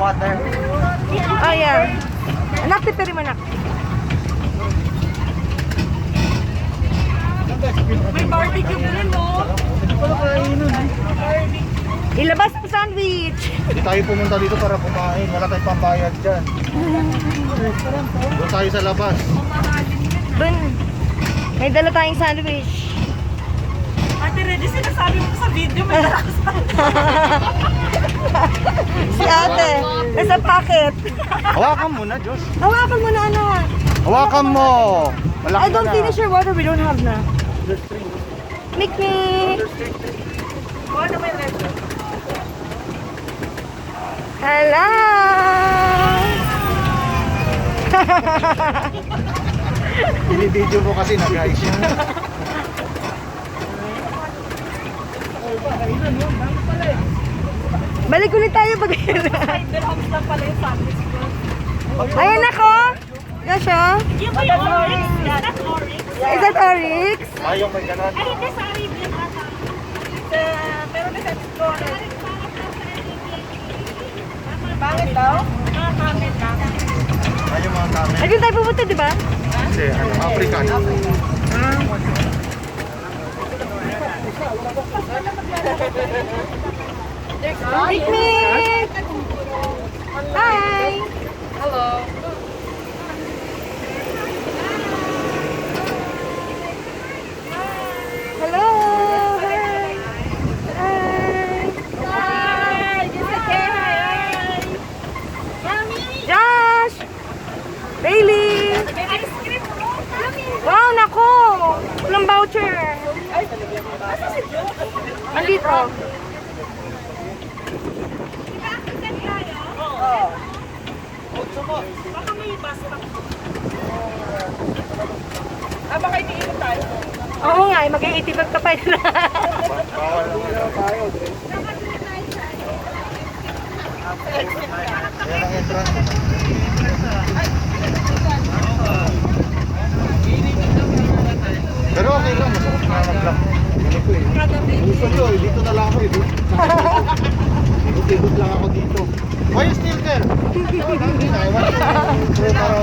water. Oh, yeah. Anak, tipiri mo, anak. May barbecue pa rin, no? Ilabas ang sandwich. Hindi tayo pumunta dito para kumain. Wala tayong pambayad dyan. Doon tayo sa labas. Dun. May dala tayong sandwich. Ate Reggie, sinasabi mo sa video, may nakasabi. Si ate, nasa packet. Hawakan mo na, Diyos. Hawakan mo na, anak. Hawakan mo. Malaki I don't na. finish your water, we don't have na. Mikmik. Ano may red? Hello. Binibidyo mo kasi na, guys. Balik ulit tayo pag Cider house lang pala yung sandwich ko. Ayan ako. Yosho. Yung may oryx? Is that oryx? Is that Oryx? Ayaw may ganon. Ay, hindi sa Arabian ata. Pero nasa explorer. Pangit daw? Pangit lang. Ayaw mga kami. Ayun tayo pupunta, di ba? Kasi, African. Mikmik. Hi. Hello. Hello. Hi. Hi. Hi! Jessica! Hi! Josh. Bailey. May ice cream mo? Wow, nako. Walang voucher. Andito. Baka may bus lang. Baka iniinom tayo. Oo nga, mag-iitibag ka pa yun. Bawal na tayo. Ayan ang entrance. Pero okay lang, masarap na mag-vlog. Ganito eh. Gusto nyo eh, dito na lang ako eh. Ikot-ikot lang ako dito. Why you still there? Siyempre para